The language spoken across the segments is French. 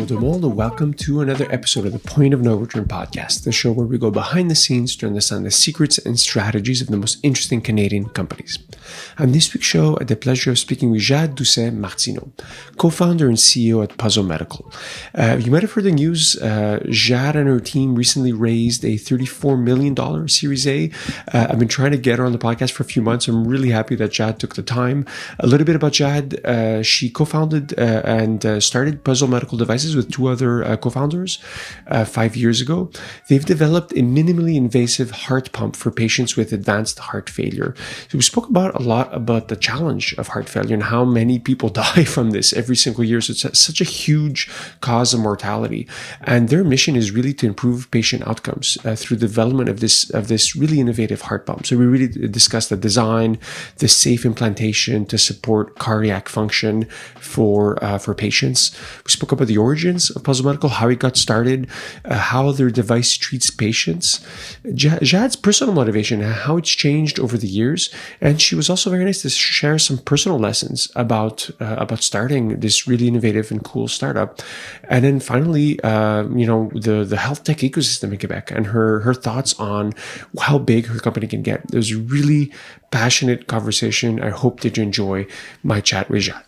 tout le monde. Welcome to another episode of the Point of No Return podcast, the show where we go behind the scenes to understand the secrets and strategies of the most interesting Canadian companies. On this week's show, I had the pleasure of speaking with Jade Doucet-Martineau, co-founder and CEO at Puzzle Medical. You might have heard the news. Jade and her team recently raised a $34 million Series A. I've been trying to get her on the podcast for a few months. I'm really happy that Jade took the time. A little bit about Jade. She co-founded and started Puzzle Medical Devices with two other co-founders 5 years ago. They've developed a minimally invasive heart pump for patients with advanced heart failure. So we spoke a lot about the challenge of heart failure and how many people die from this every single year. So it's such a huge cause of mortality. And their mission is really to improve patient outcomes through the development of this really innovative heart pump. So we really discussed the design, the safe implantation to support cardiac function for patients. We spoke about the origins of Puzzle Medical, how it got started, how their device treats patients, Jade's personal motivation, how it's changed over the years, and she was also very nice to share some personal lessons about starting this really innovative and cool startup. And then finally, the health tech ecosystem in Quebec and her thoughts on how big her company can get. It was a really passionate conversation. I hope that you enjoy my chat with Jade.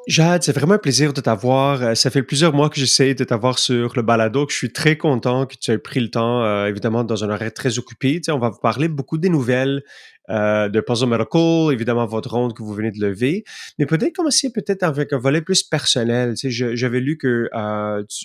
Jade, c'est vraiment un plaisir de t'avoir. Ça fait plusieurs mois que j'essaie de t'avoir sur le balado, que je suis très content que tu aies pris le temps, évidemment, dans un horaire très occupé. Tu sais, on va vous parler beaucoup des nouvelles de Puzzle Medical, évidemment, votre ronde que vous venez de lever. Mais peut-être commencer avec un volet plus personnel. Tu sais, j'avais lu que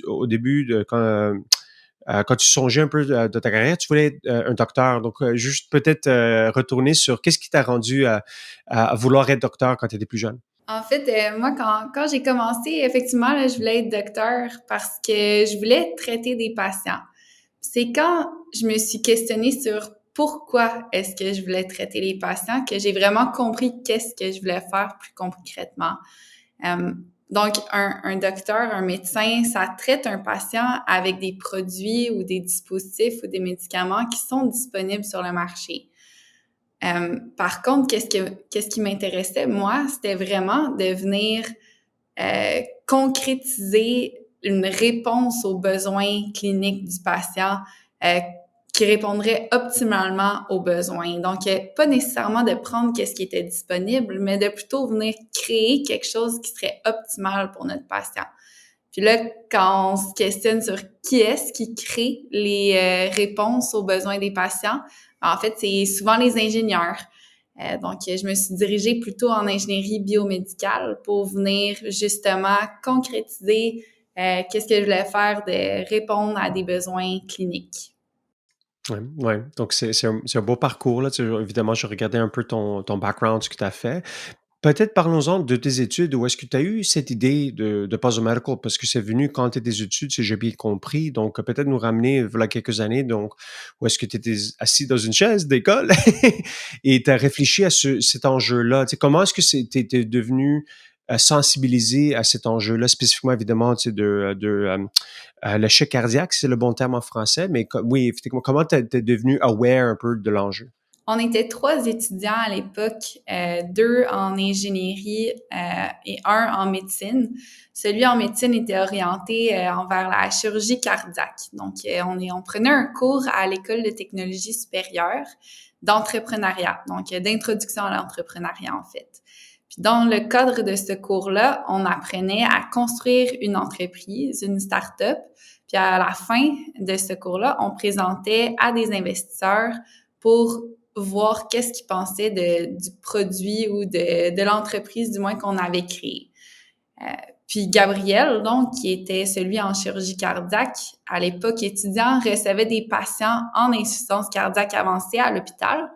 au début, quand tu songeais un peu de ta carrière, tu voulais être un docteur. Donc, juste peut-être retourner sur qu'est-ce qui t'a rendu à vouloir être docteur quand tu étais plus jeune. En fait, moi, quand j'ai commencé, effectivement, là, je voulais être docteur parce que je voulais traiter des patients. C'est quand je me suis questionnée sur pourquoi est-ce que je voulais traiter les patients que j'ai vraiment compris qu'est-ce que je voulais faire plus concrètement. Donc, un docteur, un médecin, ça traite un patient avec des produits ou des dispositifs ou des médicaments qui sont disponibles sur le marché. Par contre, qu'est-ce qui m'intéressait, moi, c'était vraiment de venir concrétiser une réponse aux besoins cliniques du patient qui répondrait optimalement aux besoins. Donc, pas nécessairement de prendre qu'est-ce qui était disponible, mais de plutôt venir créer quelque chose qui serait optimal pour notre patient. Puis là, quand on se questionne sur qui est-ce qui crée les réponses aux besoins des patients, en fait, c'est souvent les ingénieurs. Donc, je me suis dirigée plutôt en ingénierie biomédicale pour venir justement concrétiser qu'est-ce que je voulais faire de répondre à des besoins cliniques. Oui. Donc, c'est un beau parcours, là. Tu sais, évidemment, je regardais un peu ton background, ce que tu as fait. Peut-être parlons-en de tes études. Où est-ce que tu as eu cette idée de Puzzle Medical? Parce que c'est venu quand tu étais études, si j'ai bien compris. Donc, peut-être nous ramener, voilà quelques années, donc, où est-ce que tu étais assis dans une chaise d'école et tu as réfléchi à cet enjeu-là. Tu sais, comment est-ce que tu étais devenu sensibilisé à cet enjeu-là, spécifiquement, évidemment, tu sais, l'échec cardiaque, c'est le bon terme en français, mais oui, effectivement, comment tu es devenu aware un peu de l'enjeu? On était 3 étudiants à l'époque, 2 en ingénierie et 1 en médecine. Celui en médecine était orienté envers la chirurgie cardiaque. Donc, on prenait un cours à l'École de technologie supérieure d'entrepreneuriat, donc d'introduction à l'entrepreneuriat en fait. Puis dans le cadre de ce cours-là, on apprenait à construire une entreprise, une start-up. Puis à la fin de ce cours-là, on présentait à des investisseurs pour voir qu'est-ce qu'ils pensaient du produit ou de l'entreprise, du moins, qu'on avait créé. Puis Gabriel, donc, qui était celui en chirurgie cardiaque, à l'époque étudiant, recevait des patients en insuffisance cardiaque avancée à l'hôpital.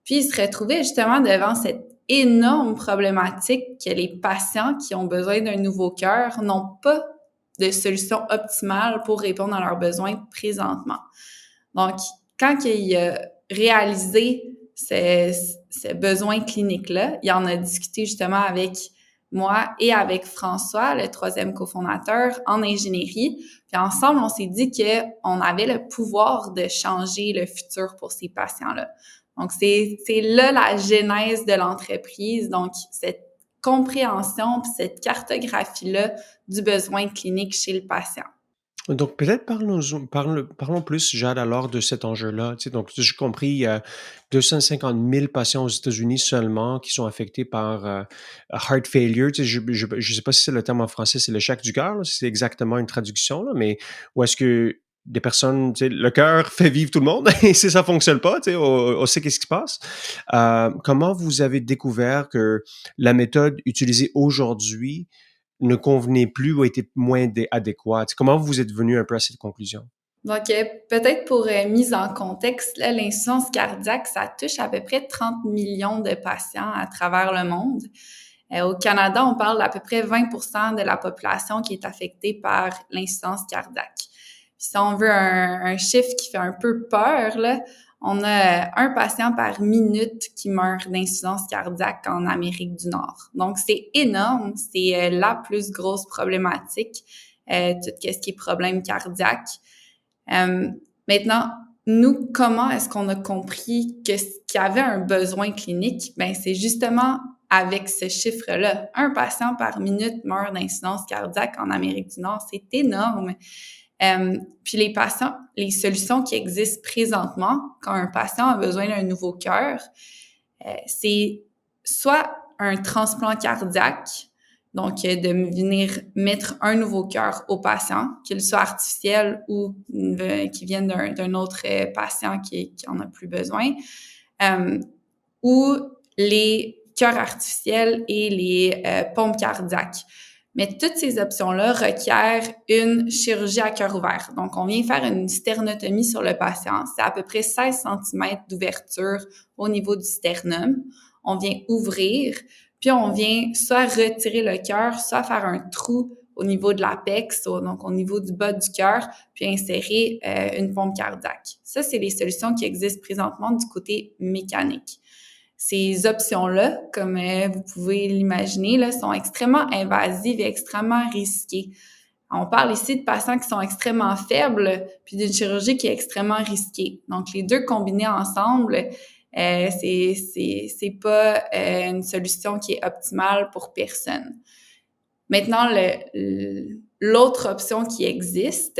Puis il se retrouvait justement devant cette énorme problématique que les patients qui ont besoin d'un nouveau cœur n'ont pas de solution optimale pour répondre à leurs besoins présentement. Donc, quand il a réalisé ce besoin clinique-là, il en a discuté justement avec moi et avec François, le 3e cofondateur en ingénierie. Puis ensemble, on s'est dit qu'on avait le pouvoir de changer le futur pour ces patients-là. Donc, c'est là la genèse de l'entreprise. Donc, cette compréhension puis cette cartographie-là du besoin clinique chez le patient. Donc, peut-être parlons plus, Jade, alors de cet enjeu-là. Tu sais, donc, j'ai compris, il y a 250 000 patients aux États-Unis seulement qui sont affectés par heart failure. Tu sais, je sais pas si c'est le terme en français, c'est l'échec du cœur, là, si c'est exactement une traduction, là, mais où est-ce que des personnes, tu sais, le cœur fait vivre tout le monde et si ça fonctionne pas, tu sais, on sait qu'est-ce qui se passe. Comment vous avez découvert que la méthode utilisée aujourd'hui ne convenait plus ou était moins adéquate? Comment vous êtes venu un peu à cette conclusion? Donc, peut-être pour mise en contexte, là, l'insuffisance cardiaque, ça touche à peu près 30 millions de patients à travers le monde. Au Canada, on parle d'à peu près 20% de la population qui est affectée par l'insuffisance cardiaque. Puis si on veut un chiffre qui fait un peu peur, là, on a un patient par minute qui meurt d'insuffisance cardiaque en Amérique du Nord. Donc, c'est énorme. C'est la plus grosse problématique, tout ce qui est problème cardiaque. Maintenant, nous, comment est-ce qu'on a compris qu'il y avait un besoin clinique? Ben, c'est justement avec ce chiffre-là. Un patient par minute meurt d'insuffisance cardiaque en Amérique du Nord. C'est énorme. Puis les solutions qui existent présentement, quand un patient a besoin d'un nouveau cœur, c'est soit un transplant cardiaque, donc de venir mettre un nouveau cœur au patient, qu'il soit artificiel ou qui vienne d'un autre patient qui en a plus besoin, ou les cœurs artificiels et les pompes cardiaques. Mais toutes ces options-là requièrent une chirurgie à cœur ouvert. Donc, on vient faire une sternotomie sur le patient. C'est à peu près 16 cm d'ouverture au niveau du sternum. On vient ouvrir, puis on vient soit retirer le cœur, soit faire un trou au niveau de l'apex, donc au niveau du bas du cœur, puis insérer une pompe cardiaque. Ça, c'est les solutions qui existent présentement du côté mécanique. Ces options-là, comme vous pouvez l'imaginer, là, sont extrêmement invasives et extrêmement risquées. On parle ici de patients qui sont extrêmement faibles, puis d'une chirurgie qui est extrêmement risquée. Donc, les deux combinés ensemble, c'est pas une solution qui est optimale pour personne. Maintenant, l'autre option qui existe,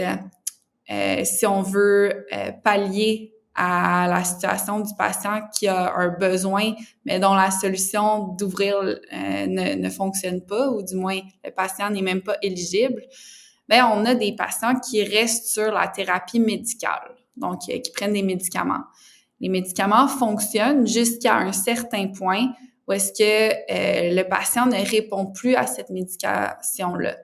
si on veut pallier à la situation du patient qui a un besoin, mais dont la solution d'ouvrir ne fonctionne pas, ou du moins le patient n'est même pas éligible, ben on a des patients qui restent sur la thérapie médicale, donc qui prennent des médicaments. Les médicaments fonctionnent jusqu'à un certain point où est-ce que le patient ne répond plus à cette médication-là.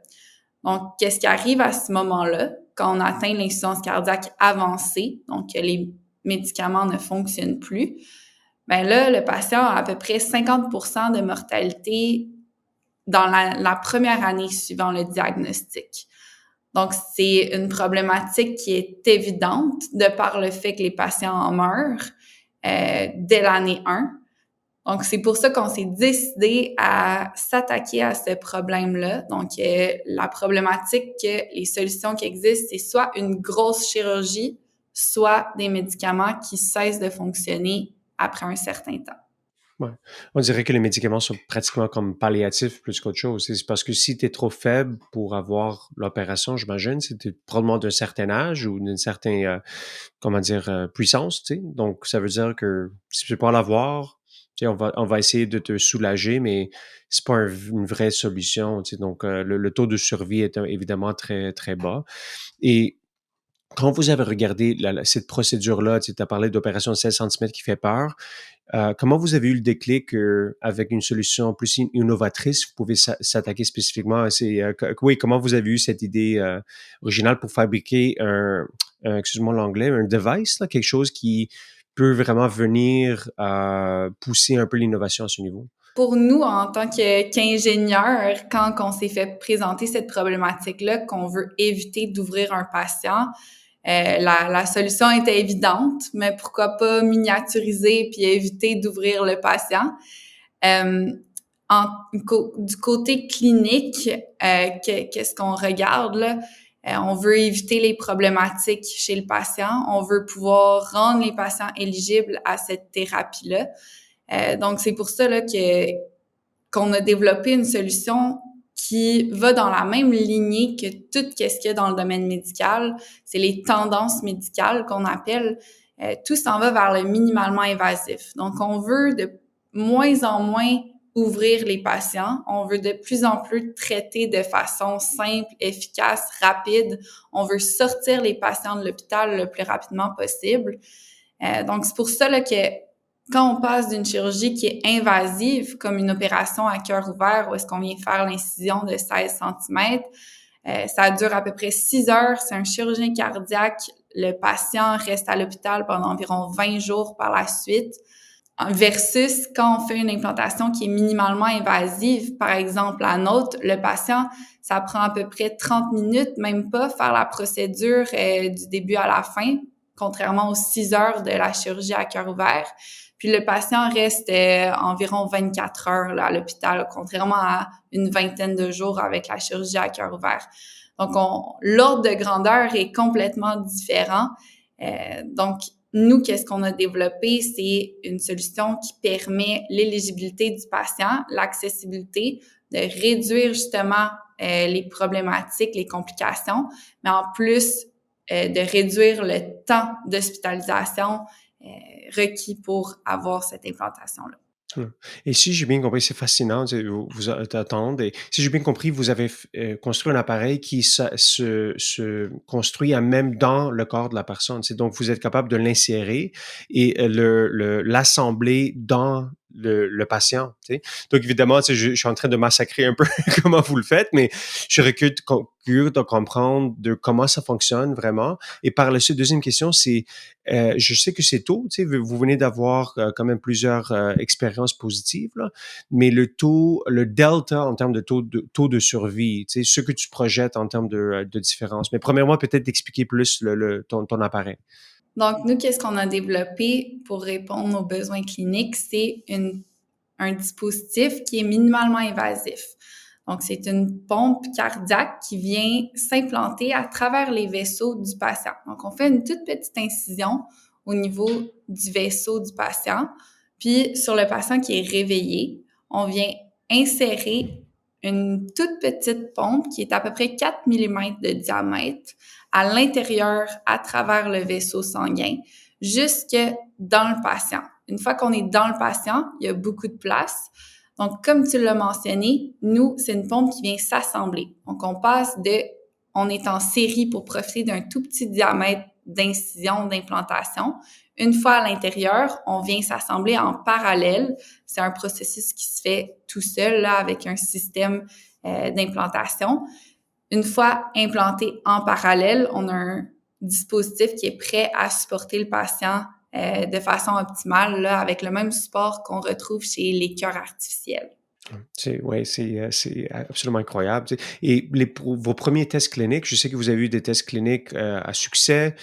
Donc, qu'est-ce qui arrive à ce moment-là, quand on atteint l'insuffisance cardiaque avancée, donc que les médicaments ne fonctionnent plus? Ben là, le patient a à peu près 50% de mortalité dans la première année suivant le diagnostic. Donc, c'est une problématique qui est évidente de par le fait que les patients en meurent dès l'année 1. Donc, c'est pour ça qu'on s'est décidé à s'attaquer à ce problème-là. Donc, la problématique que les solutions qui existent, c'est soit une grosse chirurgie, soit des médicaments qui cessent de fonctionner après un certain temps. Ouais. On dirait que les médicaments sont pratiquement comme palliatifs plus qu'autre chose. C'est parce que si tu es trop faible pour avoir l'opération, j'imagine, c'était probablement d'un certain âge ou d'une certaine, puissance, tu sais. Donc, ça veut dire que si tu peux pas l'avoir, tu sais, on va essayer de te soulager, mais c'est pas une vraie solution, tu sais. Donc, le taux de survie est évidemment très, très bas. Et quand vous avez regardé cette procédure-là, tu as parlé d'opération de 16 cm qui fait peur. Comment vous avez eu le déclic avec une solution plus innovatrice, vous pouvez s'attaquer spécifiquement à oui, comment vous avez eu cette idée originale pour fabriquer excuse-moi l'anglais, un device, là, quelque chose qui peut vraiment venir pousser un peu l'innovation à ce niveau? Pour nous, en tant qu'ingénieurs, quand on s'est fait présenter cette problématique-là, qu'on veut éviter d'ouvrir un patient, la solution était évidente, mais pourquoi pas miniaturiser puis éviter d'ouvrir le patient? Du côté clinique, qu'est-ce qu'on regarde là? On veut éviter les problématiques chez le patient. On veut pouvoir rendre les patients éligibles à cette thérapie-là. Donc, c'est pour ça là, qu'on a développé une solution qui va dans la même lignée que tout ce qu'il y a dans le domaine médical. C'est les tendances médicales qu'on appelle. Tout s'en va vers le minimalement invasif. Donc, on veut de moins en moins ouvrir les patients. On veut de plus en plus traiter de façon simple, efficace, rapide. On veut sortir les patients de l'hôpital le plus rapidement possible. Donc, c'est pour ça là, que quand on passe d'une chirurgie qui est invasive, comme une opération à cœur ouvert, où est-ce qu'on vient faire l'incision de 16 cm, ça dure à peu près 6 heures. C'est un chirurgien cardiaque. Le patient reste à l'hôpital pendant environ 20 jours par la suite. Versus quand on fait une implantation qui est minimalement invasive, par exemple la nôtre, le patient, ça prend à peu près 30 minutes, même pas, faire la procédure du début à la fin, contrairement aux 6 heures de la chirurgie à cœur ouvert. Puis le patient reste environ 24 heures là, à l'hôpital, contrairement à une vingtaine de jours avec la chirurgie à cœur ouvert. Donc, l'ordre de grandeur est complètement différent. Donc, nous, qu'est-ce qu'on a développé? C'est une solution qui permet l'éligibilité du patient, l'accessibilité, de réduire justement les problématiques, les complications, mais en plus de réduire le temps d'hospitalisation requis pour avoir cette implantation-là. Et si j'ai bien compris, c'est fascinant vous attendre. Et si j'ai bien compris, vous avez construit un appareil qui se construit à même dans le corps de la personne. Donc, vous êtes capable de l'insérer et l'assembler dans le patient. Donc, évidemment, je suis en train de massacrer un peu comment vous le faites, mais je serais curieux de comprendre de comment ça fonctionne vraiment. Et par la suite, deuxième question, c'est je sais que c'est tôt, vous venez d'avoir quand même plusieurs expériences positives, là, mais le delta en termes de taux de survie, ce que tu projettes en termes de différence. Mais premièrement, peut-être d'expliquer plus ton appareil. Donc, nous, qu'est-ce qu'on a développé pour répondre aux besoins cliniques? C'est un dispositif qui est minimalement invasif. Donc, c'est une pompe cardiaque qui vient s'implanter à travers les vaisseaux du patient. Donc, on fait une toute petite incision au niveau du vaisseau du patient. Puis, sur le patient qui est réveillé, on vient insérer une toute petite pompe qui est à peu près 4 mm de diamètre à l'intérieur, à travers le vaisseau sanguin, jusque dans le patient. Une fois qu'on est dans le patient, il y a beaucoup de place. Donc, comme tu l'as mentionné, nous, c'est une pompe qui vient s'assembler. Donc, on est en série pour profiter d'un tout petit diamètre d'incision, d'implantation. Une fois à l'intérieur, on vient s'assembler en parallèle. C'est un processus qui se fait tout seul, là, avec un système d'implantation. Une fois implanté en parallèle, on a un dispositif qui est prêt à supporter le patient de façon optimale, là, avec le même support qu'on retrouve chez les cœurs artificiels. C'est absolument incroyable. Et vos premiers tests cliniques, je sais que vous avez eu des tests cliniques à succès.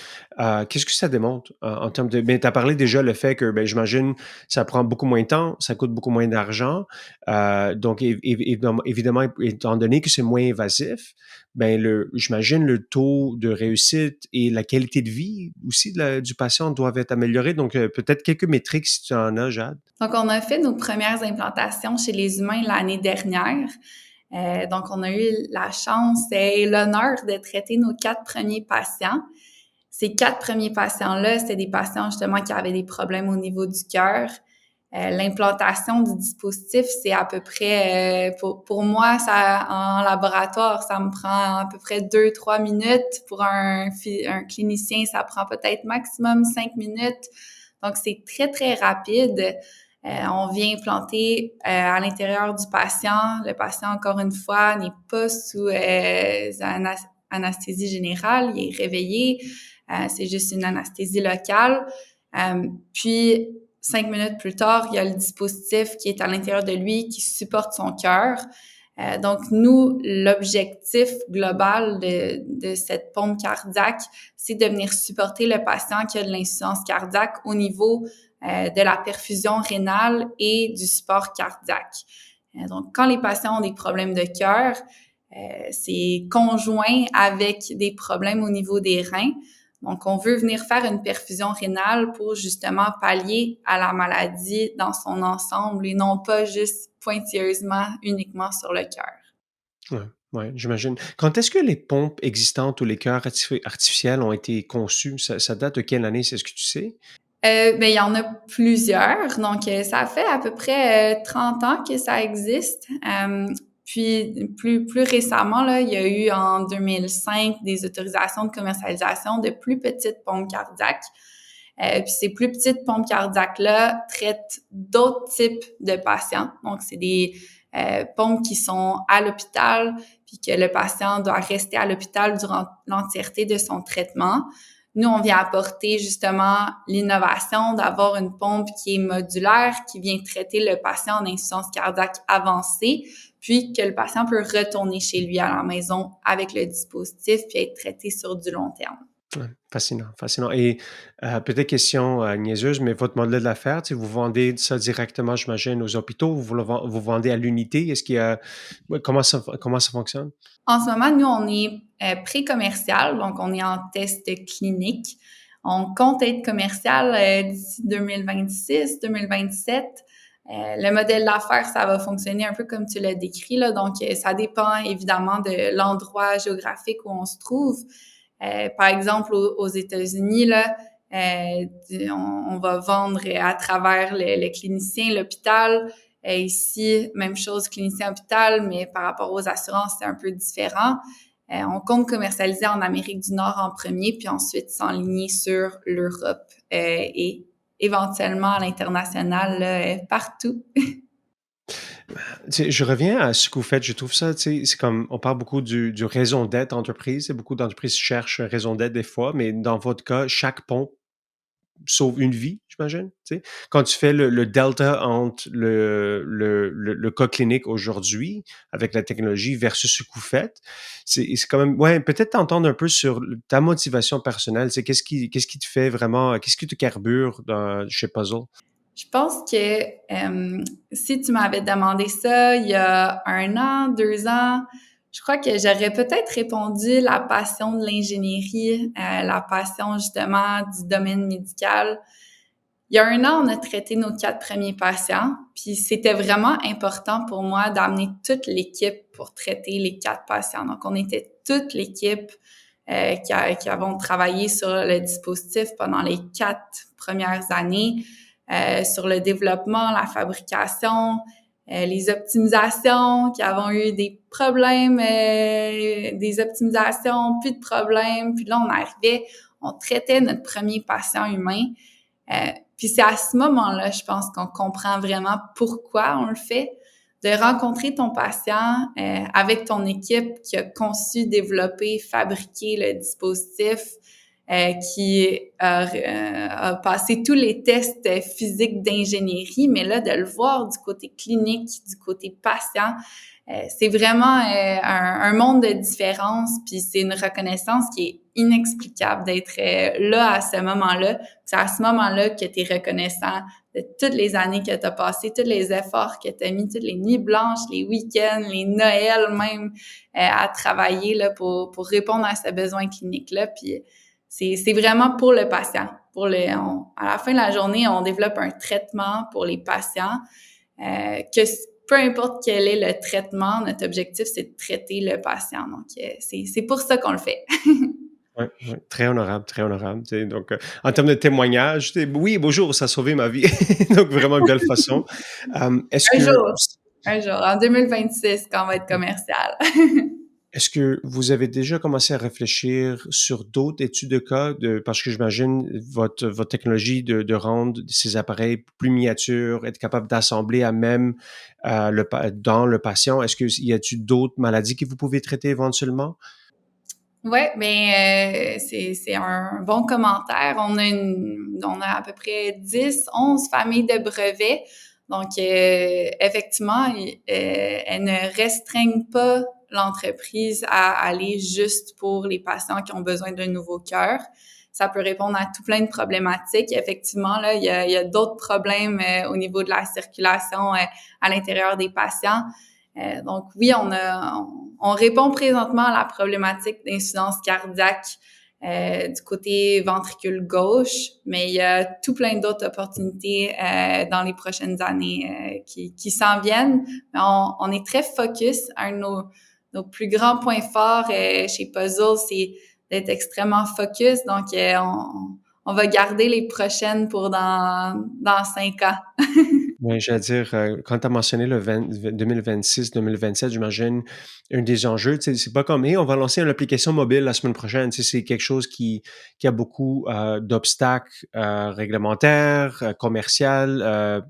Qu'est-ce que ça démontre en termes de... Ben, tu as parlé déjà le fait que, ben, j'imagine, ça prend beaucoup moins de temps, ça coûte beaucoup moins d'argent. Donc, évidemment, étant donné que c'est moins invasif, ben, j'imagine le taux de réussite et la qualité de vie aussi du patient doivent être améliorés. Donc, peut-être quelques métriques si tu en as, Jade. Donc, on a fait nos premières implantations chez les humains l'année dernière. Donc, on a eu la chance et l'honneur de traiter nos 4 premiers patients. Ces 4 premiers patients-là, c'était des patients justement qui avaient des problèmes au niveau du cœur. L'implantation du dispositif, c'est à peu près, pour moi, en laboratoire, ça me prend à peu près 2-3 minutes. Pour un clinicien, ça prend peut-être maximum 5 minutes. Donc, c'est très, très rapide. On vient implanter à l'intérieur du patient. Le patient, encore une fois, n'est pas sous anesthésie générale. Il est réveillé. C'est juste une anesthésie locale. Puis, 5 minutes plus tard, il y a le dispositif qui est à l'intérieur de lui qui supporte son cœur. Donc, nous, l'objectif global de cette pompe cardiaque, c'est de venir supporter le patient qui a de l'insuffisance cardiaque au niveau de la perfusion rénale et du support cardiaque. Donc, quand les patients ont des problèmes de cœur, c'est conjoint avec des problèmes au niveau des reins. Donc, on veut venir faire une perfusion rénale pour justement pallier à la maladie dans son ensemble et non pas juste pointilleusement, uniquement sur le cœur. Ouais, ouais, j'imagine. Quand est-ce que les pompes existantes ou les cœurs artificiels ont été conçus? Ça date de quelle année? C'est ce que tu sais? Ben, il y en a plusieurs. Donc, ça fait à peu près 30 ans que ça existe. Puis, plus récemment, là, il y a eu en 2005 des autorisations de commercialisation de plus petites pompes cardiaques. Puis ces plus petites pompes cardiaques-là traitent d'autres types de patients. Donc, c'est des pompes qui sont à l'hôpital, puis que le patient doit rester à l'hôpital durant l'entièreté de son traitement. Nous, on vient apporter justement l'innovation d'avoir une pompe qui est modulaire, qui vient traiter le patient en insuffisance cardiaque avancée, puis que le patient peut retourner chez lui à la maison avec le dispositif, puis être traité sur du long terme. Ouais, fascinant, fascinant. Et peut-être question niaiseuse, mais votre modèle d'affaires, tu sais, vous vendez ça directement, j'imagine, aux hôpitaux, vous vendez à l'unité. Est-ce qu'il y a, ouais, comment ça fonctionne? En ce moment, nous, on est pré-commercial, donc on est en test clinique. On compte être commercial d'ici 2026, 2027. Le modèle d'affaires, ça va fonctionner un peu comme tu l'as décrit, là. Donc, ça dépend évidemment de l'endroit géographique où on se trouve. Par exemple, aux États-Unis, là, on va vendre à travers le clinicien, l'hôpital. Ici, même chose, clinicien hôpital, mais par rapport aux assurances, c'est un peu différent. On compte commercialiser en Amérique du Nord en premier, puis ensuite s'enligner sur l'Europe et éventuellement à l'international, là, partout. Tu sais, je reviens à ce que vous faites. Je trouve ça, tu sais, c'est comme, on parle beaucoup du raison d'être entreprise. Beaucoup d'entreprises cherchent un raison d'être des fois, mais dans votre cas, chaque pompe sauve une vie, j'imagine. Tu sais. Quand tu fais le delta entre le cas clinique aujourd'hui avec la technologie versus ce que vous faites, c'est quand même, ouais, peut-être t'entendre un peu sur ta motivation personnelle. C'est qu'est-ce qui te fait vraiment, qu'est-ce qui te carbure chez Puzzle? Je pense que si tu m'avais demandé ça il y a 1 an, 2 ans, je crois que j'aurais peut-être répondu la passion de l'ingénierie, la passion justement du domaine médical. Il y a 1 an, on a traité nos 4 premiers patients, puis c'était vraiment important pour moi d'amener toute l'équipe pour traiter les 4 patients. Donc, on était toute l'équipe qui avons travaillé sur le dispositif pendant les 4 premières années, sur le développement, la fabrication, les optimisations, qui avons eu des problèmes, des optimisations, plus de problèmes. Puis là, on arrivait, on traitait notre premier patient humain. Puis c'est à ce moment-là, je pense qu'on comprend vraiment pourquoi on le fait, de rencontrer ton patient avec ton équipe qui a conçu, développé, fabriqué le dispositif, qui a passé tous les tests physiques d'ingénierie, mais là, de le voir du côté clinique, du côté patient, c'est vraiment un monde de différence, puis c'est une reconnaissance qui est inexplicable d'être là à ce moment-là. C'est à ce moment-là que tu es reconnaissant de toutes les années que tu as passées, tous les efforts que tu as mis, toutes les nuits blanches, les week-ends, les Noëls même, à travailler là, pour répondre à ce besoin clinique-là. Puis c'est vraiment pour le patient. À la fin de la journée, on développe un traitement pour les patients que peu importe quel est le traitement, notre objectif, c'est de traiter le patient. Donc, c'est pour ça qu'on le fait. Ouais, ouais, très honorable, très honorable. Tu sais, donc, en termes de témoignage, tu sais, oui, bonjour, ça a sauvé ma vie. Donc, vraiment une belle façon. Est-ce Un que, jour, un jour, en 2026, quand on va être commercial. est-ce que vous avez déjà commencé à réfléchir sur d'autres études de cas, parce que j'imagine votre technologie de rendre ces appareils plus miniatures, être capable d'assembler à même dans le patient, est-ce qu'il y a-t-il d'autres maladies que vous pouvez traiter éventuellement? Ouais, ben c'est un bon commentaire. On a à peu près 10, 11 familles de brevets. Donc effectivement, elles ne restreignent pas l'entreprise à aller juste pour les patients qui ont besoin d'un nouveau cœur. Ça peut répondre à tout plein de problématiques. Effectivement, là, il y a d'autres problèmes au niveau de la circulation à l'intérieur des patients. Donc oui, on répond présentement à la problématique d'insuffisance cardiaque du côté ventricule gauche, mais il y a tout plein d'autres opportunités dans les prochaines années qui s'en viennent. Mais on est très focus. Un de nos plus grands points forts chez Puzzle, c'est d'être extrêmement focus. Donc, on va garder les prochaines pour dans 5 ans. Oui, j'allais dire, quand tu as mentionné le 2026-2027, j'imagine, un des enjeux, tu sais, c'est pas comme, hey, on va lancer une application mobile la semaine prochaine. Tu sais, c'est quelque chose qui a beaucoup d'obstacles réglementaires, commerciaux,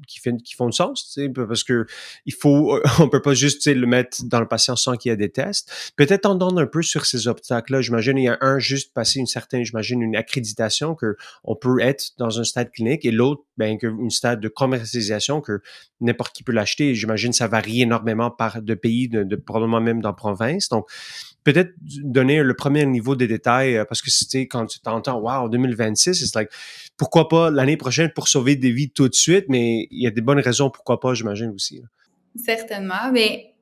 qui font du sens, tu sais, parce que il faut, on peut pas juste, tu sais, le mettre dans le patient sans qu'il y ait des tests. Peut-être en donner un peu sur ces obstacles-là. J'imagine, il y a un, juste passer une accréditation que on peut être dans un stade clinique et l'autre, ben, une stade de commercialisation que n'importe qui peut l'acheter. J'imagine que ça varie énormément de pays, probablement même dans province. Donc, peut-être donner le premier niveau des détails, parce que c'était quand tu t'entends, wow, 2026, c'est like, pourquoi pas l'année prochaine pour sauver des vies tout de suite, mais il y a des bonnes raisons pourquoi pas, j'imagine aussi. Là. Certainement, mais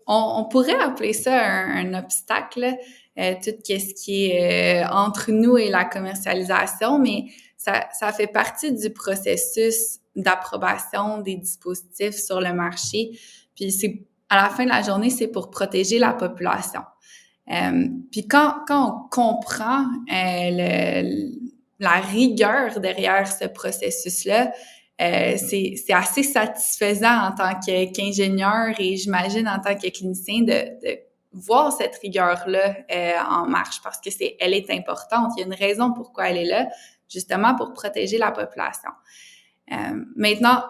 on pourrait appeler ça un obstacle, tout ce qui est entre nous et la commercialisation, mais ça fait partie du processus d'approbation des dispositifs sur le marché. Puis c'est à la fin de la journée, c'est pour protéger la population. Puis quand on comprend la rigueur derrière ce processus-là, c'est assez satisfaisant en tant qu'ingénieur et j'imagine en tant que clinicien de voir cette rigueur-là en marche parce que elle est importante. Il y a une raison pourquoi elle est là, justement pour protéger la population. Maintenant,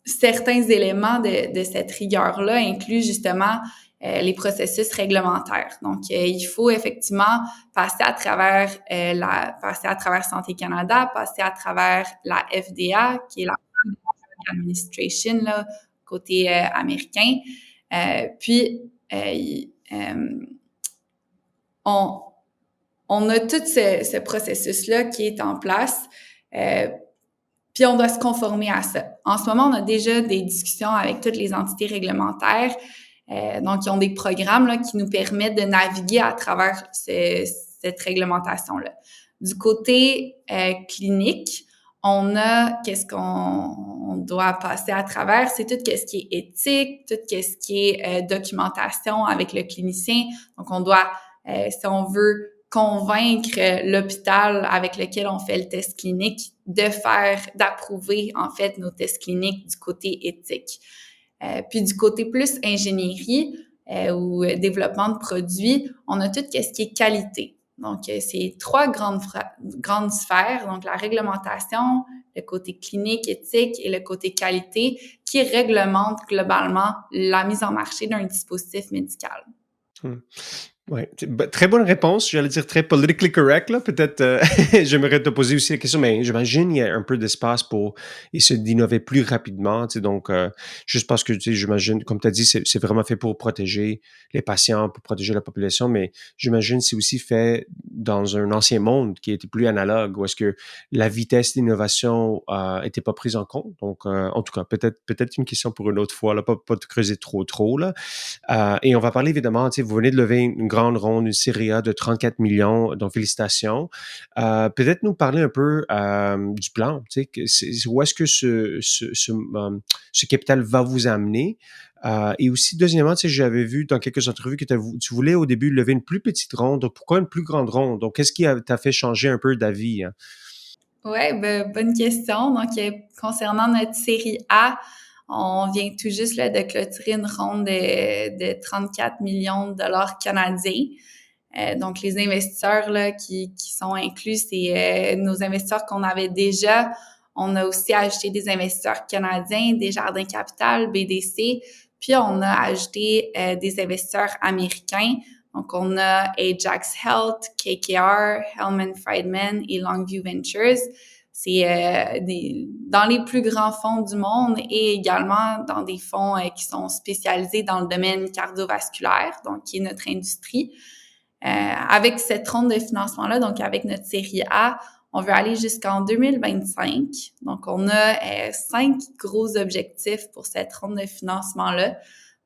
certains éléments de cette rigueur-là incluent justement les processus réglementaires. Donc, il faut effectivement passer à travers Santé Canada, passer à travers la FDA, qui est la Food Administration, là, côté américain. Puis, on a tout ce processus-là qui est en place. Puis on doit se conformer à ça. En ce moment, on a déjà des discussions avec toutes les entités réglementaires. Donc, ils ont des programmes là, qui nous permettent de naviguer à travers cette réglementation-là. Du côté clinique, on a qu'est-ce qu'on doit passer à travers, c'est tout ce qui est éthique, tout ce qui est documentation avec le clinicien. Donc, on doit, si on veut convaincre l'hôpital avec lequel on fait le test clinique d'approuver en fait nos tests cliniques du côté éthique. Puis du côté plus ingénierie ou développement de produits, on a tout ce qui est qualité. Donc, c'est 3 grandes sphères, donc la réglementation, le côté clinique, éthique et le côté qualité qui réglementent globalement la mise en marché d'un dispositif médical. Oui, très bonne réponse. J'allais dire très politically correct, là. Peut-être, j'aimerais te poser aussi la question, mais j'imagine il y a un peu d'espace pour essayer d'innover plus rapidement, tu sais, donc, juste parce que, tu sais, j'imagine, comme tu as dit, c'est vraiment fait pour protéger les patients, pour protéger la population, mais j'imagine c'est aussi fait dans un ancien monde qui était plus analogue, où est-ce que la vitesse d'innovation était pas prise en compte. Donc, en tout cas, peut-être une question pour une autre fois, là, pas de creuser trop, là. Et on va parler évidemment, tu sais, vous venez de lever une grande ronde, une série A de 34 millions, donc félicitations. Peut-être nous parler un peu du plan, tu sais, où est-ce que ce capital va vous amener? Et aussi, deuxièmement, tu sais, j'avais vu dans quelques entrevues que tu voulais au début lever une plus petite ronde. Donc, pourquoi une plus grande ronde? Donc, qu'est-ce qui t'a fait changer un peu d'avis? Hein? Ouais, bonne question. Donc, concernant notre série A, on vient tout juste là, de clôturer une ronde de 34 millions de dollars canadiens. Donc, les investisseurs là, qui sont inclus, c'est nos investisseurs qu'on avait déjà. On a aussi ajouté des investisseurs canadiens, Desjardins Capital, BDC, puis on a ajouté des investisseurs américains. Donc, on a Ajax Health, KKR, Hellman Friedman et Longview Ventures. C'est dans les plus grands fonds du monde et également dans des fonds qui sont spécialisés dans le domaine cardiovasculaire, donc qui est notre industrie. Avec cette ronde de financement-là, donc avec notre série A, on veut aller jusqu'en 2025. Donc, on a 5 gros objectifs pour cette ronde de financement-là.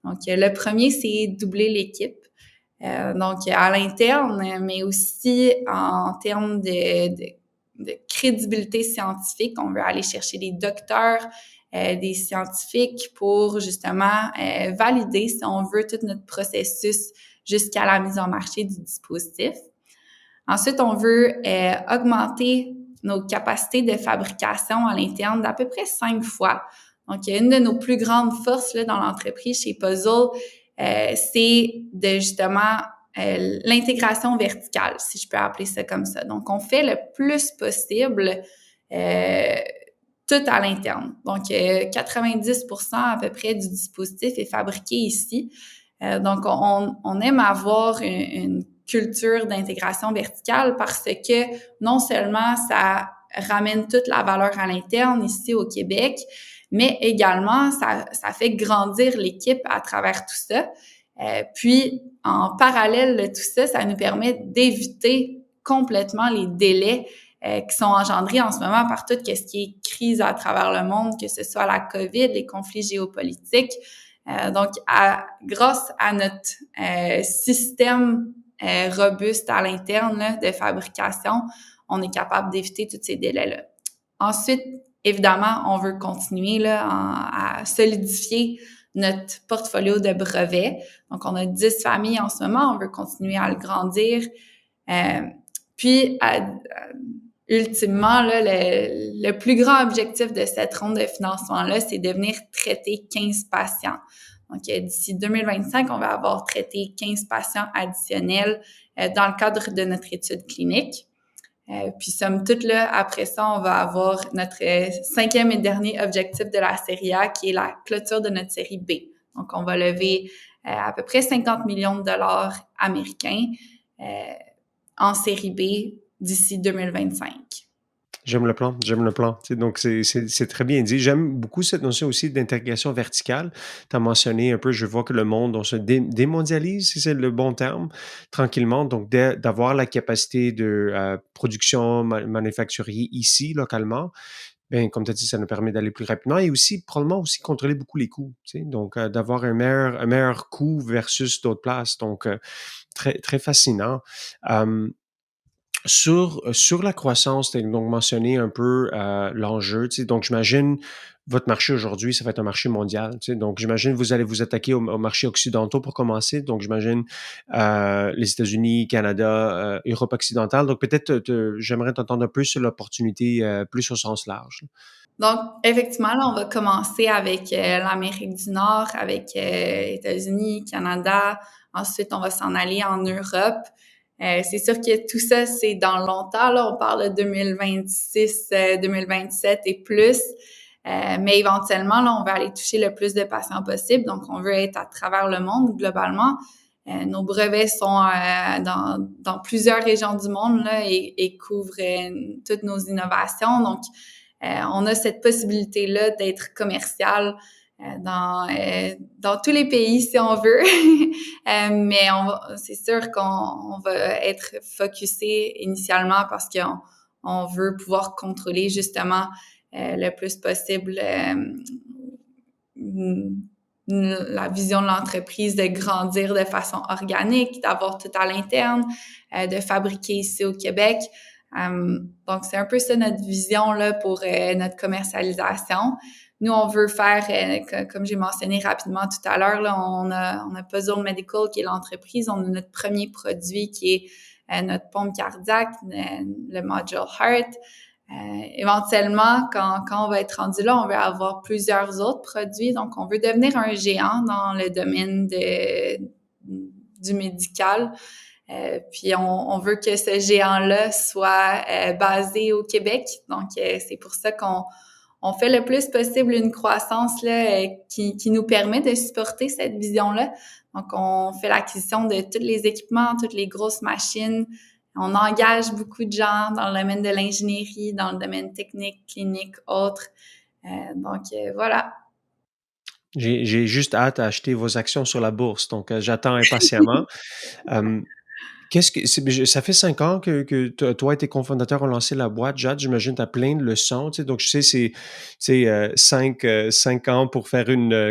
Donc, le premier, c'est doubler l'équipe. Donc, à l'interne, mais aussi en termes de crédibilité scientifique. On veut aller chercher des docteurs, des scientifiques pour justement valider, si on veut, tout notre processus jusqu'à la mise en marché du dispositif. Ensuite, on veut augmenter nos capacités de fabrication à l'interne d'à peu près 5 fois. Donc, une de nos plus grandes forces là, dans l'entreprise chez Puzzle, c'est de justement l'intégration verticale, si je peux appeler ça comme ça. Donc, on fait le plus possible tout à l'interne. Donc, 90% à peu près du dispositif est fabriqué ici. Donc, on aime avoir une culture d'intégration verticale parce que non seulement ça ramène toute la valeur à l'interne ici au Québec, mais également ça fait grandir l'équipe à travers tout ça. Puis, en parallèle de tout ça, ça nous permet d'éviter complètement les délais qui sont engendrés en ce moment par tout ce qui est crise à travers le monde, que ce soit la COVID, les conflits géopolitiques. Donc, grâce à notre système robuste à l'interne là, de fabrication, on est capable d'éviter tous ces délais-là. Ensuite, évidemment, on veut continuer là, à solidifier notre portfolio de brevets. Donc, on a 10 familles en ce moment, on veut continuer à le grandir. Puis, ultimement, là, le plus grand objectif de cette ronde de financement-là, c'est de venir traiter 15 patients. Donc, d'ici 2025, on va avoir traité 15 patients additionnels dans le cadre de notre étude clinique. Puis, somme toute, là, après ça, on va avoir notre cinquième et dernier objectif de la série A, qui est la clôture de notre série B. Donc, on va lever à peu près 50 millions de dollars américains en série B d'ici 2025. J'aime le plan, j'aime le plan. Tu sais, donc, c'est très bien dit. J'aime beaucoup cette notion aussi d'intégration verticale. Tu as mentionné un peu, je vois que le monde, on se démondialise, si c'est le bon terme, tranquillement. Donc, d'avoir la capacité de production manufacturier ici, localement, ben, comme tu as dit, ça nous permet d'aller plus rapidement et aussi, probablement aussi, contrôler beaucoup les coûts. Tu sais, donc, d'avoir un meilleur coût versus d'autres places. Donc, très, très fascinant. Sur la croissance, tu as donc mentionné un peu l'enjeu. Tu sais, donc, j'imagine votre marché aujourd'hui, ça va être un marché mondial. Tu sais, donc, j'imagine vous allez vous attaquer au marché occidentaux pour commencer. Donc, j'imagine les États-Unis, Canada, Europe occidentale. Donc, peut-être j'aimerais t'entendre un peu sur l'opportunité plus au sens large. Donc, effectivement, là, on va commencer avec l'Amérique du Nord, avec États-Unis, Canada. Ensuite, on va s'en aller en Europe. C'est sûr que tout ça, c'est dans longtemps. Là, on parle de 2026, 2027 et plus. Mais éventuellement, là, on va aller toucher le plus de patients possible. Donc, on veut être à travers le monde globalement. Nos brevets sont dans plusieurs régions du monde là, et couvrent toutes nos innovations. Donc, on a cette possibilité-là d'être commercial dans tous les pays si on veut. Mais c'est sûr qu'on va être focusé initialement parce qu'on veut pouvoir contrôler justement le plus possible la vision de l'entreprise de grandir de façon organique, d'avoir tout à l'interne, de fabriquer ici au Québec. Donc, c'est un peu ça notre vision là pour notre commercialisation. Nous, on veut faire, comme j'ai mentionné rapidement tout à l'heure, là, on a Puzzle Medical qui est l'entreprise. On a notre premier produit qui est notre pompe cardiaque, le Module Heart. Éventuellement, quand on va être rendu là, on veut avoir plusieurs autres produits. Donc, on veut devenir un géant dans le domaine du médical. Puis, on veut que ce géant-là soit basé au Québec. Donc, c'est pour ça qu'on fait le plus possible une croissance là, qui nous permet de supporter cette vision-là. Donc, on fait l'acquisition de tous les équipements, toutes les grosses machines. On engage beaucoup de gens dans le domaine de l'ingénierie, dans le domaine technique, clinique, autres. Donc, voilà. J'ai juste hâte à acheter vos actions sur la bourse. Donc, j'attends impatiemment. Ça fait 5 ans que toi et tes cofondateurs ont lancé la boîte. Jade, j'imagine, tu as plein de leçons, tu sais. Donc, je sais, c'est 5 ans pour faire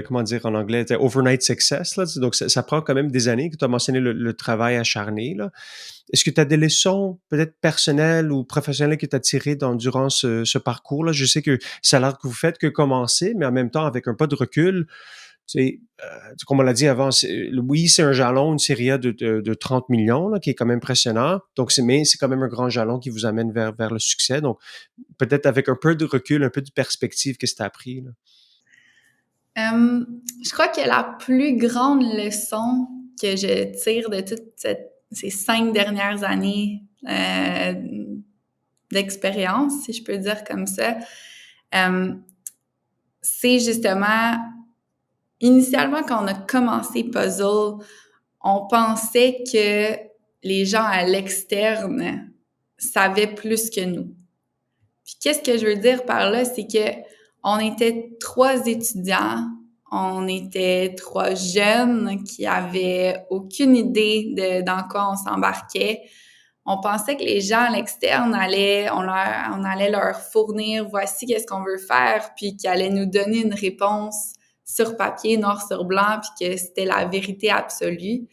comment dire en anglais, overnight success, là. Donc, ça prend quand même des années. Que tu as mentionné le travail acharné, là. Est-ce que tu as des leçons peut-être personnelles ou professionnelles que tu as tirées durant ce parcours-là? Je sais que ça a l'air que vous faites que commencer, mais en même temps, avec un pas de recul, tu sais, comme on l'a dit avant, oui, c'est un jalon, une série A de 30 millions, là, qui est quand même impressionnant. Donc, mais c'est quand même un grand jalon qui vous amène vers le succès. Donc, peut-être avec un peu de recul, un peu de perspective, qu'est-ce que tu as appris, là? Je crois que la plus grande leçon que je tire de ces 5 dernières années d'expérience, si je peux dire comme ça, c'est justement, initialement, quand on a commencé Puzzle, on pensait que les gens à l'externe savaient plus que nous. Puis qu'est-ce que je veux dire par là, c'est que on était 3 étudiants, on était 3 jeunes qui avaient aucune idée dans quoi on s'embarquait. On pensait que les gens à l'externe on allait leur fournir, voici qu'est-ce qu'on veut faire, puis qu'ils allaient nous donner une réponse sur papier, noir sur blanc, puis que c'était la vérité absolue.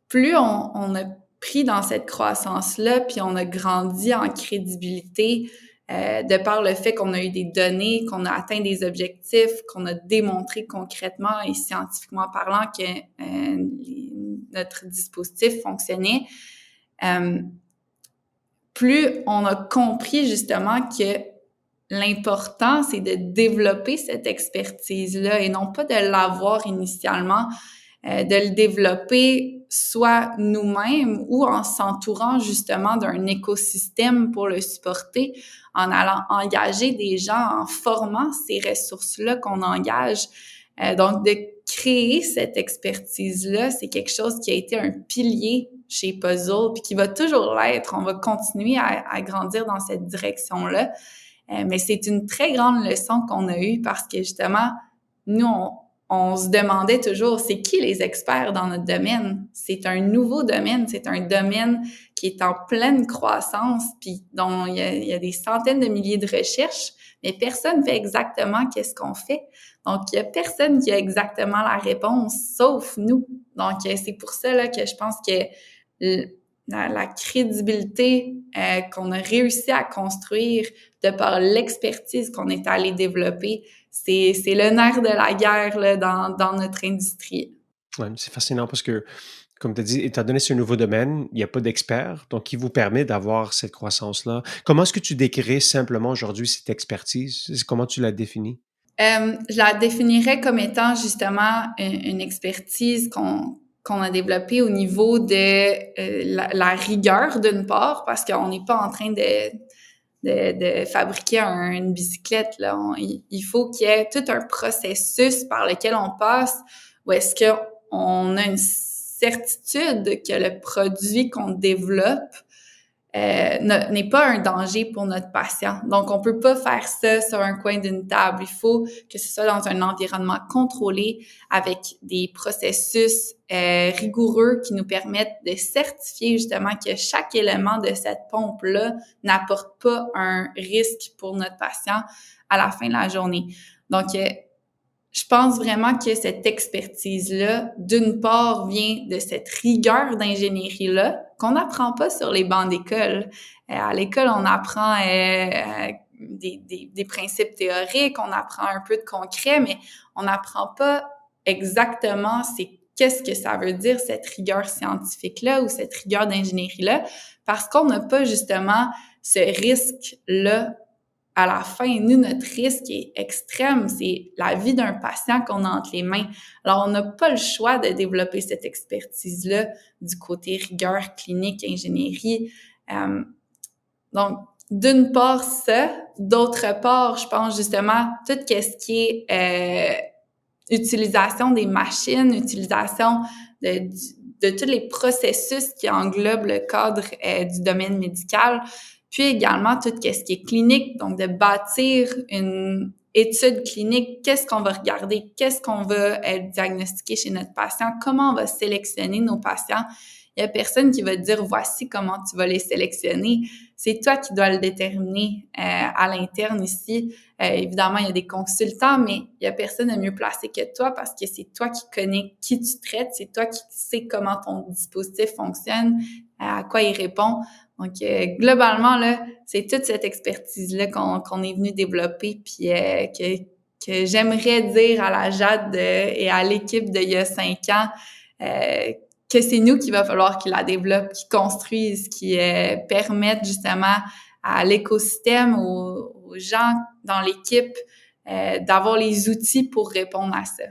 Plus on a pris dans cette croissance-là, puis on a grandi en crédibilité de par le fait qu'on a eu des données, qu'on a atteint des objectifs, qu'on a démontré concrètement et scientifiquement parlant que notre dispositif fonctionnait. Plus on a compris justement que l'important, c'est de développer cette expertise-là et non pas de l'avoir initialement, de le développer soit nous-mêmes ou en s'entourant justement d'un écosystème pour le supporter, en allant engager des gens, en formant ces ressources-là qu'on engage. Donc, de créer cette expertise-là, c'est quelque chose qui a été un pilier chez Puzzle, puis qui va toujours l'être. On va continuer à grandir dans cette direction-là. Mais c'est une très grande leçon qu'on a eue parce que justement, nous, on se demandait toujours, c'est qui les experts dans notre domaine? C'est un nouveau domaine, c'est un domaine qui est en pleine croissance, puis dont il y a des centaines de milliers de recherches, mais personne ne fait exactement qu'est-ce qu'on fait. Donc, il y a personne qui a exactement la réponse, sauf nous. Donc, c'est pour ça là, que je pense que la crédibilité qu'on a réussi à construire de par l'expertise qu'on est allé développer, c'est le nerf de la guerre là, dans notre industrie. Ouais, c'est fascinant parce que, comme tu as dit, étant donné que c'est un nouveau domaine, il n'y a pas d'experts, donc qui vous permet d'avoir cette croissance-là. Comment est-ce que tu décrirais simplement aujourd'hui cette expertise? Comment tu la définis? Je la définirais comme étant justement une expertise qu'on a développée au niveau de la rigueur d'une part, parce qu'on n'est pas en train de fabriquer une bicyclette. Là. Il faut qu'il y ait tout un processus par lequel on passe où est-ce qu'on a une certitude que le produit qu'on développe n'est pas un danger pour notre patient. Donc, on peut pas faire ça sur un coin d'une table. Il faut que ce soit dans un environnement contrôlé avec des processus rigoureux qui nous permettent de certifier justement que chaque élément de cette pompe-là n'apporte pas un risque pour notre patient à la fin de la journée. Donc, je pense vraiment que cette expertise-là, d'une part, vient de cette rigueur d'ingénierie-là qu'on n'apprend pas sur les bancs d'école. À l'école, on apprend des principes théoriques, on apprend un peu de concret, mais on n'apprend pas exactement qu'est-ce que ça veut dire, cette rigueur scientifique-là ou cette rigueur d'ingénierie-là, parce qu'on n'a pas justement ce risque-là à la fin. Nous, notre risque est extrême. C'est la vie d'un patient qu'on a entre les mains. Alors, on n'a pas le choix de développer cette expertise-là du côté rigueur, clinique, ingénierie. Donc, d'une part, ça. D'autre part, je pense justement tout ce qui est utilisation des machines, utilisation de tous les processus qui englobent le cadre du domaine médical, puis également tout ce qui est clinique, donc de bâtir une étude clinique, qu'est-ce qu'on va regarder, qu'est-ce qu'on va diagnostiquer chez notre patient, comment on va sélectionner nos patients. Il y a personne qui va te dire voici comment tu vas les sélectionner. C'est toi qui dois le déterminer à l'interne ici. Évidemment, il y a des consultants, mais il y a personne de mieux placé que toi parce que c'est toi qui connais qui tu traites, c'est toi qui sais comment ton dispositif fonctionne, à quoi il répond. Donc, globalement, là, c'est toute cette expertise-là qu'on est venu développer, puis que j'aimerais dire à la Jade et à l'équipe d'il y a 5 ans que c'est nous qu'il va falloir qu'ils la développent, qu'ils construisent, qu'ils permettent justement à l'écosystème, aux gens dans l'équipe d'avoir les outils pour répondre à ça.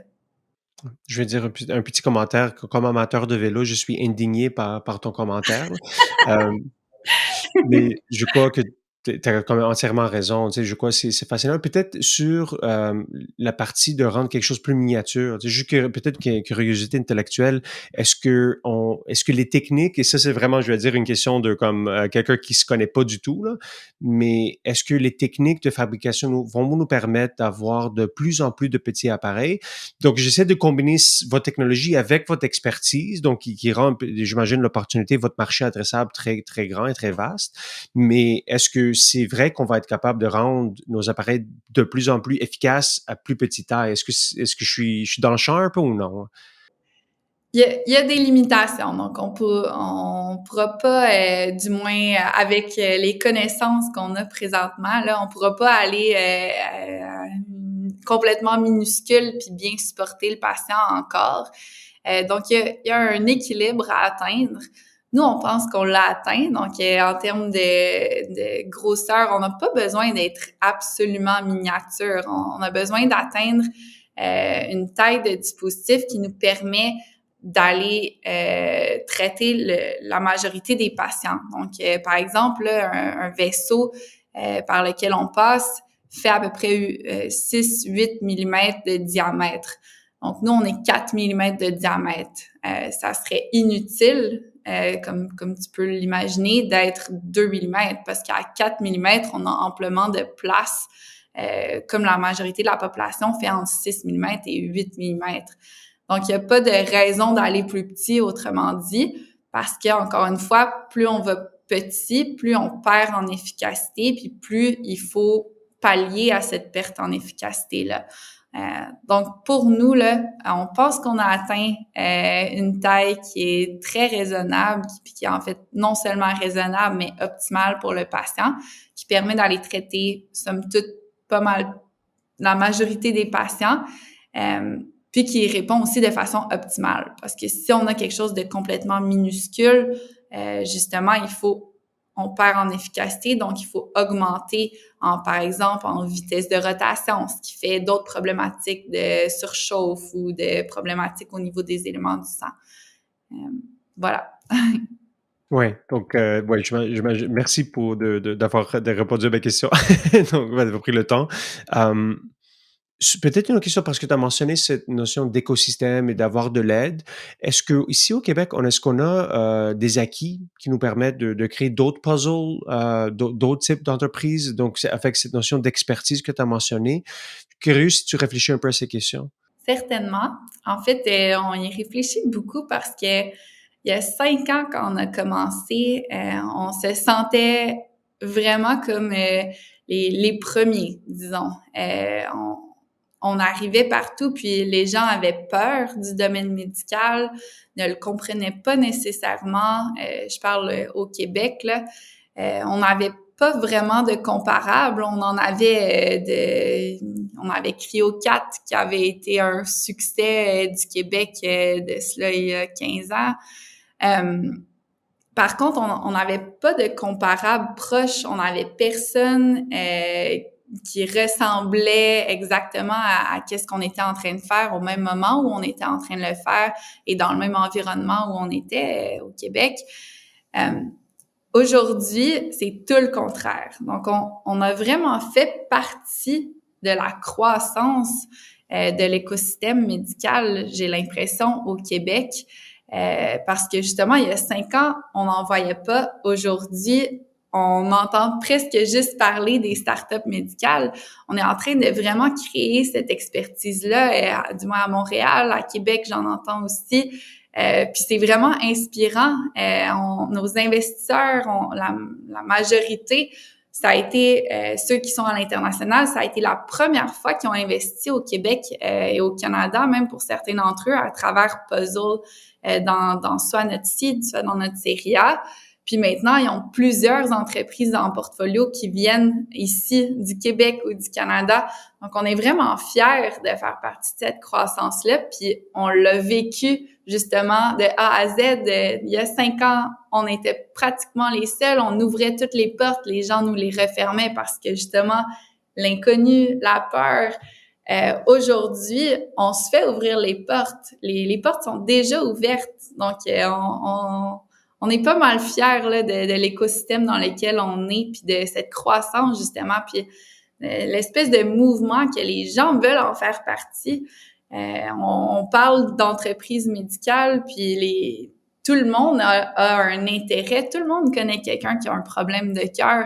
Je vais dire un petit commentaire. Comme amateur de vélo, je suis indigné par ton commentaire. Mais je crois que tu as quand même entièrement raison. Tu sais, je crois que c'est fascinant. Peut-être sur la partie de rendre quelque chose plus miniature. Tu sais, juste que peut-être curiosité intellectuelle. Est-ce que les techniques, et ça c'est vraiment, je vais dire, une question de comme quelqu'un qui se connaît pas du tout là, mais est-ce que les techniques de fabrication vont nous permettre d'avoir de plus en plus de petits appareils? Donc j'essaie de combiner votre technologie avec votre expertise, donc qui rend, j'imagine, l'opportunité, votre marché adressable très très grand et très vaste. Mais est-ce que c'est vrai qu'on va être capable de rendre nos appareils de plus en plus efficaces à plus petite taille? Est-ce que je suis dans le champ un peu ou non? Il y a des limitations, donc on pourra pas, du moins avec les connaissances qu'on a présentement, là, on pourra pas aller complètement minuscule puis bien supporter le patient encore. Donc il y a un équilibre à atteindre. Nous, on pense qu'on l'a atteint. Donc, en termes de grosseur, on n'a pas besoin d'être absolument miniature. On a besoin d'atteindre une taille de dispositif qui nous permet d'aller traiter la majorité des patients. Donc, par exemple, là, un vaisseau par lequel on passe fait à peu près 6-8 mm de diamètre. Donc, nous, on est 4 mm de diamètre. Ça serait inutile, comme tu peux l'imaginer, d'être 2 mm parce qu'à 4 mm, on a amplement de place, comme la majorité de la population fait entre 6 mm et 8 mm. Donc, il n'y a pas de raison d'aller plus petit, autrement dit, parce qu'encore une fois, plus on va petit, plus on perd en efficacité, puis plus il faut pallier à cette perte en efficacité-là. Donc, pour nous, là, on pense qu'on a atteint une taille qui est très raisonnable, qui est en fait non seulement raisonnable, mais optimale pour le patient, qui permet d'aller traiter, somme toute, pas mal la majorité des patients, puis qui répond aussi de façon optimale. Parce que si on a quelque chose de complètement minuscule, justement, on perd en efficacité, donc il faut augmenter par exemple, en vitesse de rotation, ce qui fait d'autres problématiques de surchauffe ou de problématiques au niveau des éléments du sang. Voilà. Oui, donc ouais, merci pour d'avoir répondu à ma question. Donc, d'avoir pris le temps. Peut-être une autre question parce que tu as mentionné cette notion d'écosystème et d'avoir de l'aide. Est-ce que ici au Québec, est-ce qu'on a des acquis qui nous permettent de créer d'autres puzzles, d'autres types d'entreprises? Donc, c'est avec cette notion d'expertise que tu as mentionnée. Curieux si tu réfléchis un peu à ces questions. Certainement. En fait, on y réfléchit beaucoup parce que il y a 5 ans, quand on a commencé, on se sentait vraiment comme les premiers, disons. On arrivait partout, puis les gens avaient peur du domaine médical, ne le comprenaient pas nécessairement. Je parle au Québec, là. On n'avait pas vraiment de comparable. On avait Cryo4 qui avait été un succès du Québec de cela il y a 15 ans. Par contre, on n'avait pas de comparable proche. On n'avait personne qui ressemblait exactement à qu'est-ce qu'on était en train de faire au même moment où on était en train de le faire et dans le même environnement où on était au Québec. Aujourd'hui, c'est tout le contraire. Donc, on a vraiment fait partie de la croissance de l'écosystème médical, j'ai l'impression, au Québec. Parce que justement, il y a 5 ans, on n'en voyait pas. Aujourd'hui, on entend presque juste parler des startups médicales. On est en train de vraiment créer cette expertise-là, du moins à Montréal, à Québec, j'en entends aussi. Puis c'est vraiment inspirant. Nos investisseurs, la majorité, ça a été ceux qui sont à l'international, ça a été la première fois qu'ils ont investi au Québec et au Canada, même pour certains d'entre eux, à travers Puzzle, dans soit notre seed, soit dans notre série A. Puis maintenant, ils ont plusieurs entreprises dans le portfolio qui viennent ici du Québec ou du Canada. Donc, on est vraiment fiers de faire partie de cette croissance-là. Puis, on l'a vécu justement de A à Z. Il y a 5 ans, on était pratiquement les seuls. On ouvrait toutes les portes. Les gens nous les refermaient parce que justement, l'inconnu, la peur. Aujourd'hui, on se fait ouvrir les portes. Les portes sont déjà ouvertes. Donc, on est pas mal fiers là, de l'écosystème dans lequel on est, puis de cette croissance, justement, puis l'espèce de mouvement que les gens veulent en faire partie. On parle d'entreprises médicales, puis tout le monde a un intérêt. Tout le monde connaît quelqu'un qui a un problème de cœur.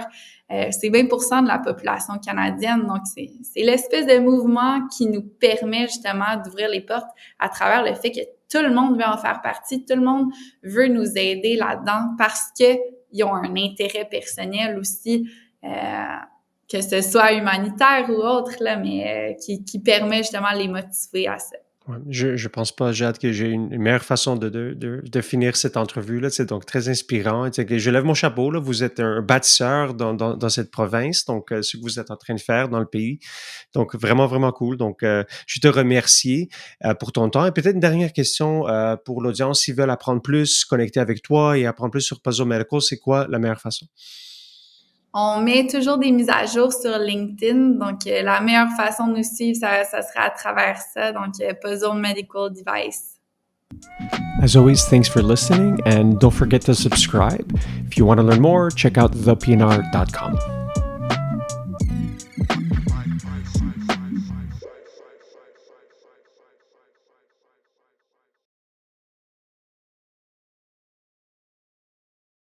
C'est 20% de la population canadienne. Donc, c'est l'espèce de mouvement qui nous permet justement d'ouvrir les portes à travers le fait que tout le monde veut en faire partie, tout le monde veut nous aider là-dedans parce qu'ils ont un intérêt personnel aussi, que ce soit humanitaire ou autre, là, mais qui permet justement de les motiver à ça. Ouais, je pense pas, Jade, que j'ai une meilleure façon de finir cette entrevue-là. C'est donc très inspirant. Je lève mon chapeau. Là. Vous êtes un bâtisseur dans cette province, donc ce que vous êtes en train de faire dans le pays. Donc, vraiment, vraiment cool. Donc, je te remercie pour ton temps. Et peut-être une dernière question pour l'audience. S'ils veulent apprendre plus, connecter avec toi et apprendre plus sur Puzzle Medical, c'est quoi la meilleure façon? On met toujours des mises à jour sur LinkedIn. Donc, la meilleure façon de nous suivre, ça sera à travers ça. Donc, Puzzle Medical Device. As always, thanks for listening and don't forget to subscribe. If you want to learn more, check out thepnr.com.